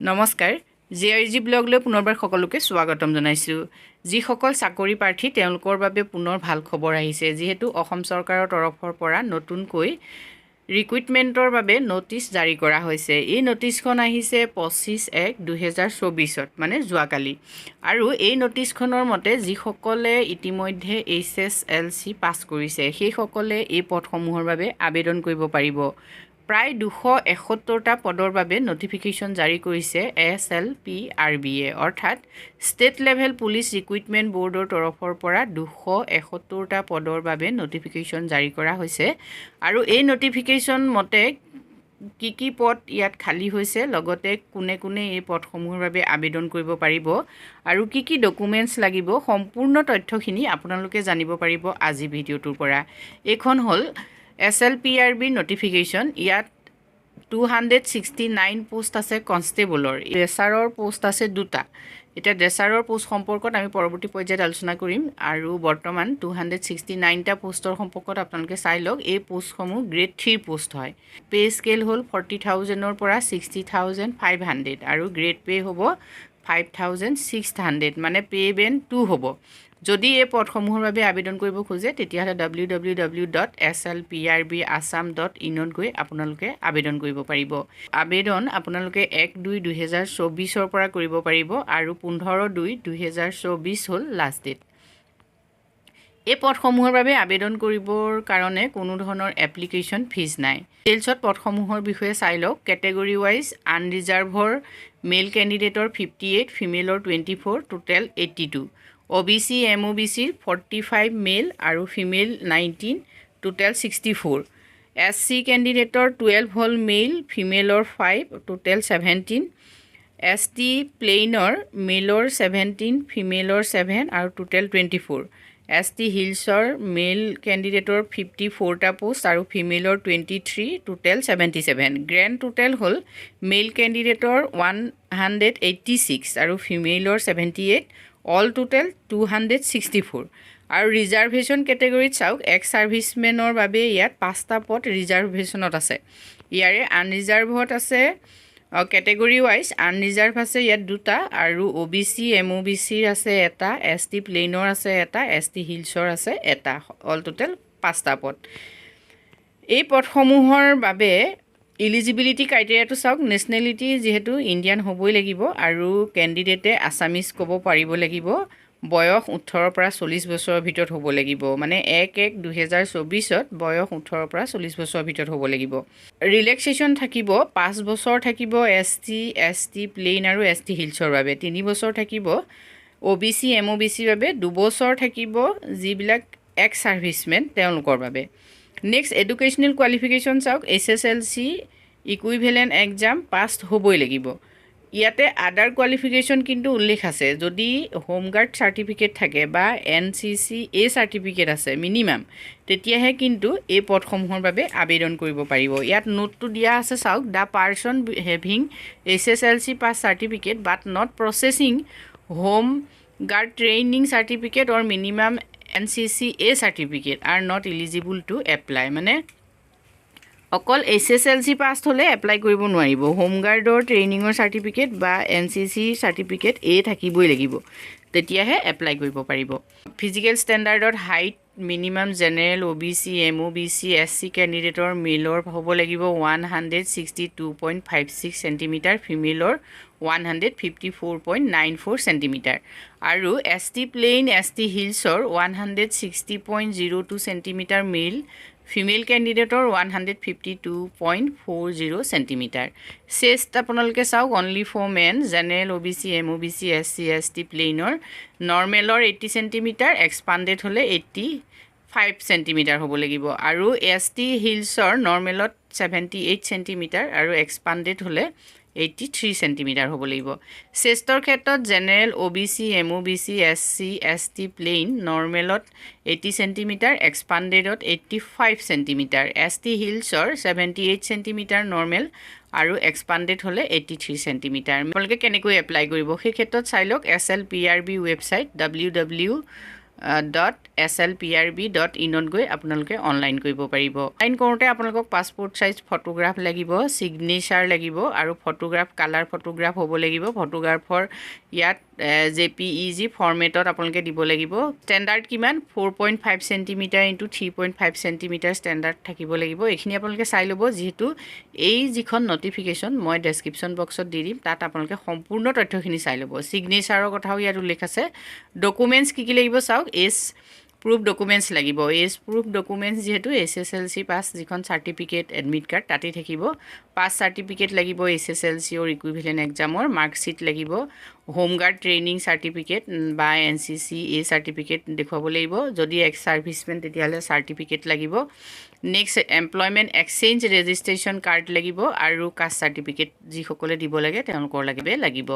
নমস্কাৰ জেআৰজি ব্লগলৈ পুনৰবাৰ সকলোকে স্বাগতম জনাইছোঁ যিসকল চাকৰি প্ৰাৰ্থী তেওঁলোকৰ বাবে পুনৰ ভাল খবৰ আহিছে যিহেতু অসম চৰকাৰৰ তৰফৰ পৰা নতুনকৈ ৰিক্ৰুটমেণ্টৰ বাবে নটিচ জাৰি কৰা হৈছে এই নটিচখন আহিছে 25/1/2024 মানে যোৱাকালি আৰু এই নটিচখনৰ মতে যিসকলে ইতিমধ্যে HSLC পাছ কৰিছে সেইসকলে এই পদসমূহৰ বাবে আবেদন কৰিব পাৰিব প্ৰায় 271টা পদৰ বাবে নটিফিকেশ্যন জাৰি কৰিছে Slprb অৰ্থাৎ ষ্টেট লেভেল পুলিচ ৰিক্ৰুটমেণ্ট বৰ্ডৰ তৰফৰ পৰা 271টা পদৰ বাবে নটিফিকেশ্যন জাৰি কৰা হৈছে আৰু এই নটিফিকেশ্যন মতে কি পদ ইয়াত খালী হৈছে লগতে কোনে কোনে এই পদসমূহৰ বাবে আবেদন কৰিব পাৰিব আৰু কি ডকুমেণ্টছ লাগিব সম্পূৰ্ণ তথ্যখিনি আপোনালোকে জানিব পাৰিব আজি ভিডিঅ'টোৰ পৰা এইখন হ'ল Slprb notification ইয়াত 269 পোষ্ট আছে কনষ্টেবলৰ ড্ৰেচাৰৰ পোষ্ট আছে দুটা এটা ড্ৰেচাৰৰ পোষ্ট সম্পৰ্কত আমি পৰৱৰ্তী পৰ্যায়ত আলোচনা কৰিম আৰু বৰ্তমান 269টা পোষ্টৰ সম্পৰ্কত আপোনালোকে চাই লওক এই পোষ্টসমূহ গ্ৰেড 3 পোষ্ট হয় পে স্কেল হ'ল 40,000ৰ পৰা 60,500 আৰু গ্ৰেড পে হ'ব 5,600 মানে পে বেন 2 হ'ব যদি এই পদসমূহৰ বাবে আবেদন কৰিব খোজে তেতিয়াহ'লে www.slprbassam.in ত গৈ আপোনালোকে আবেদন কৰিব পাৰিব আবেদন আপোনালোকে 1/2/2024 পৰা কৰিব পাৰিব আৰু 15/2/2024 হ'ল লাষ্ট ডেট এই পদসমূহৰ বাবে আবেদন কৰিবৰ কাৰণে কোনো ধৰণৰ এপ্লিকেশ্যন ফিজ নাই ডিটেইলছত পদসমূহৰ বিষয়ে চাই লওক কেটেগৰী ৱাইজ আনৰিজাৰ্ভৰ মেল কেণ্ডিডেটৰ 58 ফিমেলৰ 24 টোটেল 82 OBC MOBC 45 মেল আৰু ফিমেল 19 টোটেল 64 SC কেণ্ডিডেটৰ 12 হ'ল মেল ফিমেলৰ 5 টোটেল 17 ST প্লেইনৰ মেলৰ 17 ফিমেলৰ 7 আৰু টোটেল 24 ST হিলছৰ মেল কেণ্ডিডেটৰ 54টা পোষ্ট আৰু ফিমেলৰ 23 টোটেল 77 গ্ৰেণ্ড টোটেল হ'ল মেল কেণ্ডিডেটৰ 186 আৰু ফিমেলৰ 78 অল টোটেল 264 আৰু ৰিজাৰ্ভেশ্যন কেটেগৰীত চাওক এক্স সাৰ্ভিসমেনৰ বাবে ইয়াত 5টা পদ ৰিজাৰ্ভেশ্যনত আছে ইয়াৰে আনৰিজাৰ্ভত আছে কেটেগৰী ৱাইজ আনৰিজাৰ্ভ আছে ইয়াত দুটা আৰু OBC MOBC আছে এটা ST প্লেইনৰ আছে এটা ST হিলছৰ আছে এটা অল টোটেল 5টা পদ এই পদসমূহৰ বাবে এলিজিবিলিটি ক্ৰাইটেৰিয়াটো চাওক নেশ্যনেলিটি যেহেতু ইণ্ডিয়ান হ'বই লাগিব আৰু কেণ্ডিডেটে আছামিজ ক'ব পাৰিব লাগিব বয়স 18 পৰা 40 বছৰৰ ভিতৰত হ'ব লাগিব মানে 1/1/2024 বয়স 18 পৰা 40 বছৰৰ ভিতৰত হ'ব লাগিব ৰিলেক্সেশ্যন থাকিব 5 বছৰ থাকিব ST প্লেইন আৰু ST হিলছৰ বাবে 3 বছৰ থাকিব OBC MOBC বাবে 2 বছৰ থাকিব যিবিলাক এক্স সাৰ্ভিসমেন তেওঁলোকৰ বাবে নেক্সট এডুকেশ্যনেল কোৱালিফিকেশ্যন চাওক SSLC ইকুইভেলেণ্ট এক্সাম পাছ হ'বই লাগিব ইয়াতে আদাৰ কোৱালিফিকেশ্যন কিন্তু উল্লেখ আছে যদি হোমগাৰ্ড চাৰ্টিফিকেট থাকে বা NCC A চাৰ্টিফিকেট আছে মিনিমাম তেতিয়াহে কিন্তু এই পদসমূহৰ বাবে আবেদন কৰিব পাৰিব ইয়াত নোটটো দিয়া আছে চাওক the person having SSLC pass certificate but not possessing home guard training certificate or minimum NCC A certificate are not eligible to apply মানে অকল SSLC পাছ হ'লে এপ্লাই কৰিব নোৱাৰিব হোমগাৰ্ডৰ ট্ৰেইনিঙৰ চাৰ্টিফিকেট বা NCC চাৰ্টিফিকেট A থাকিবই লাগিব তেতিয়াহে এপ্লাই কৰিব পাৰিব ফিজিকেল ষ্টেণ্ডাৰ্ডত height minimum general OBC MOBC SC কেণ্ডিডেটৰ মেলৰ হ'ব লাগিব 162.56 সেণ্টিমিটাৰ ফিমেলৰ 154.94 সেণ্টিমিটাৰ আৰু ST প্লেইন ST হিলছৰ 160.02 সেণ্টিমিটাৰ মেল ফিমেল কেণ্ডিডেটৰ 152.40 সেণ্টিমিটাৰ চেষ্ট আপোনালোকে চাওক only for men general OBC MOBC SC ST প্লেইনৰ নৰ্মেলৰ 80 সেণ্টিমিটাৰ এক্সপাণ্ডেড হ'লে 85 সেণ্টিমিটাৰ হ'ব লাগিব আৰু ST হিলছৰ নৰ্মেলত 78 সেণ্টিমিটাৰ আৰু এক্সপাণ্ডেড হ'লে 83 সেণ্টিমিটাৰ হ'ব লাগিব চেষ্টৰ ক্ষেত্ৰত general OBC MOBC SC ST plain নৰ্মেলত 80 সেণ্টিমিটাৰ এক্সপাণ্ডেডত 85 সেণ্টিমিটাৰ ST হিলছৰ 78 সেণ্টিমিটাৰ নৰ্মেল আৰু এক্সপাণ্ডেড হ'লে 83 সেণ্টিমিটাৰ আপোনালোকে কেনেকৈ এপ্লাই কৰিব সেই ক্ষেত্ৰত চাই লওক SLPRB ৱেবছাইট .slprb.in গৈ আপোনালোকে অনলাইন কৰিব পাৰিব। অনলাইন কৰোঁতে আপোনালোকক পাছপোৰ্ট চাইজ ফটোগ্ৰাফ লাগিব, ছিগনেচাৰ লাগিব আৰু ফটোগ্ৰাফ কালাৰ ফটোগ্ৰাফ হ'ব লাগিব। ফটোগ্ৰাফৰ ইয়াত JPEG ফৰ্মেটত আপোনালোকে দিব লাগিব। ষ্টেণ্ডাৰ্ড কিমান 4.5 চেণ্টিমিটাৰ × 3.5 চেণ্টিমিটাৰ ষ্টেণ্ডাৰ্ড থাকিব লাগিব। এইখিনি আপোনালোকে চাই ল'ব, যিহেতু এই যিখন নটিফিকেশ্যন মই ডেছক্ৰিপশ্যন বক্সত দি দিম, তাত আপোনালোকে সম্পূৰ্ণ তথ্যখিনি চাই ল'ব। ছিগনেচাৰৰ কথাও ইয়াত উল্লেখ আছে। ডকুমেণ্টছ কি লাগিব চাওক। এজ প্ৰুফ ডকুমেণ্টছ লাগিব। এজ প্ৰুফ ডকুমেণ্টছ যিহেতু SSLC পাছ যিখন চাৰ্টিফিকেট এডমিট কাৰ্ড তাতেই থাকিব। পাছ চাৰ্টিফিকেট লাগিব, SSLC ইকুইভেলেণ্ট এক্সামৰ মাৰ্কশ্বিট লাগিব, হোমগাৰ্ড ট্ৰেইনিং চাৰ্টিফিকেট বা NCC চাৰ্টিফিকেট দেখুৱাব লাগিব। যদি এক্স ছাৰ্ভিচমেন তেতিয়াহ'লে চাৰ্টিফিকেট লাগিব। Next employment exchange registration card লাগিব আৰু কাষ্ট চাৰ্টিফিকেট যিসকলে দিব লাগে তেওঁলোকৰ লাগিব।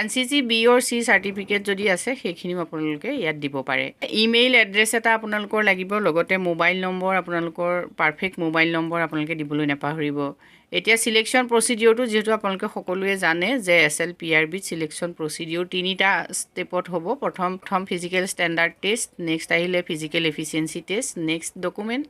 NCC B or C certificate যদি আছে সেইখিনিও আপোনালোকে ইয়াত দিব পাৰে। ইমেইল এড্ৰেছ এটা আপোনালোকৰ লাগিব, লগতে মোবাইল নম্বৰ, আপোনালোকৰ পাৰফেক্ট মোবাইল নম্বৰ আপোনালোকে দিবলৈ নাপাহৰিব। এতিয়া চিলেকশ্যন প্ৰচিডিঅ'ৰটো যিহেতু আপোনালোকে সকলোৱে জানে যে SLPRBত চিলেকশ্যন প্ৰচিডিঅ'ৰ 3টা ষ্টেপত হ'ব। প্ৰথম ফিজিকেল ষ্টেণ্ডাৰ্ড টেষ্ট, নেক্সট আহিলে physical efficiency test, next document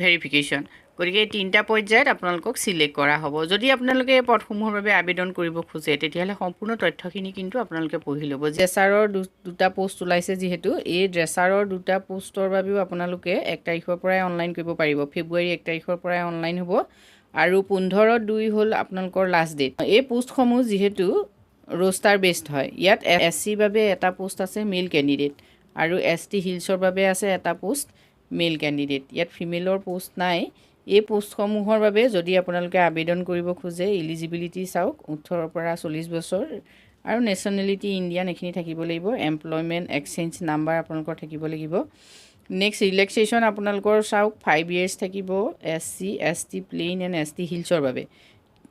verification. গতিকে এই 3টা পৰ্যায়ত আপোনালোকক চিলেক্ট কৰা হ'ব। যদি আপোনালোকে এই পদসমূহৰ বাবে আবেদন কৰিব খোজে তেতিয়াহ'লে সম্পূৰ্ণ তথ্যখিনি কিন্তু আপোনালোকে পঢ়ি ল'ব। ড্ৰেছাৰৰ 2টা পোষ্ট ওলাইছে, যিহেতু এই ড্ৰেছাৰৰ 2টা পোষ্টৰ বাবেও আপোনালোকে 1 তাৰিখৰ পৰাই অনলাইন কৰিব পাৰিব। ফেব্ৰুৱাৰী 1 তাৰিখৰ পৰাই অনলাইন হ'ব আৰু 15/2 হ'ল আপোনালোকৰ লাষ্ট ডেট। এই পোষ্টসমূহ যিহেতু ৰোষ্টাৰ বেছড হয়, ইয়াত SC বাবে এটা পোষ্ট আছে মেল কেণ্ডিডেট আৰু ST হিলছৰ বাবে আছে এটা পোষ্ট মেল কেণ্ডিডেট। ইয়াত ফিমেলৰ পোষ্ট নাই। এই পোষ্টসমূহৰ বাবে যদি আপোনালোকে আবেদন কৰিব খোজে, এলিজিবিলিটি চাওক 18 পৰা 40 বছৰ আৰু নেশ্যনেলিটি ইণ্ডিয়ান এইখিনি থাকিব লাগিব। এমপ্লয়মেণ্ট এক্সচেঞ্জ নাম্বাৰ আপোনালোকৰ থাকিব লাগিব। নেক্সট ৰিলেক্সেশ্যন আপোনালোকৰ চাওক 5 years থাকিব SC, ST plain and ST হিলছৰ বাবে।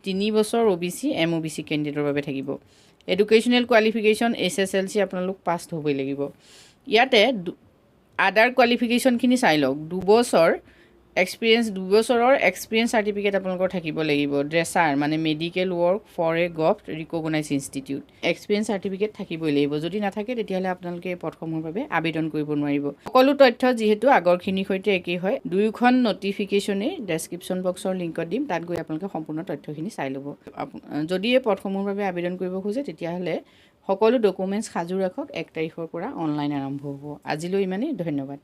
3 বছৰ OBC, MOBC কেণ্ডিডেটৰ বাবে থাকিব। এডুকেশ্যনেল কোৱালিফিকেশ্যন SSLC আপোনালোক পাছড হ'বই লাগিব। ইয়াতে আদাৰ কোৱালিফিকেশ্যনখিনি চাই লওক। 2 বছৰৰ এক্সপিৰিয়েঞ্চ চাৰ্টিফিকেট আপোনালোকৰ থাকিব লাগিব। ড্ৰেছাৰ মানে medical work for a govt recognised institute experience certificate থাকিবই লাগিব। যদি নাথাকে তেতিয়াহ'লে আপোনালোকে এই পদসমূহৰ বাবে আবেদন কৰিব নোৱাৰিব। সকলো তথ্য যিহেতু আগৰখিনিৰ সৈতে একেই হয়, 2খন নটিফিকেশ্যনেই ডেছক্ৰিপশ্যন বক্সৰ লিংকত দিম, তাত গৈ আপোনালোকে সম্পূৰ্ণ তথ্যখিনি চাই ল'ব। যদি এই পদসমূহৰ বাবে আবেদন কৰিব খোজে তেতিয়াহ'লে সকলো ডকুমেণ্টছ সাজু ৰাখক। 1 তাৰিখৰ পৰা অনলাইন আৰম্ভ হ'ব। আজিলৈ ইমানেই, ধন্যবাদ।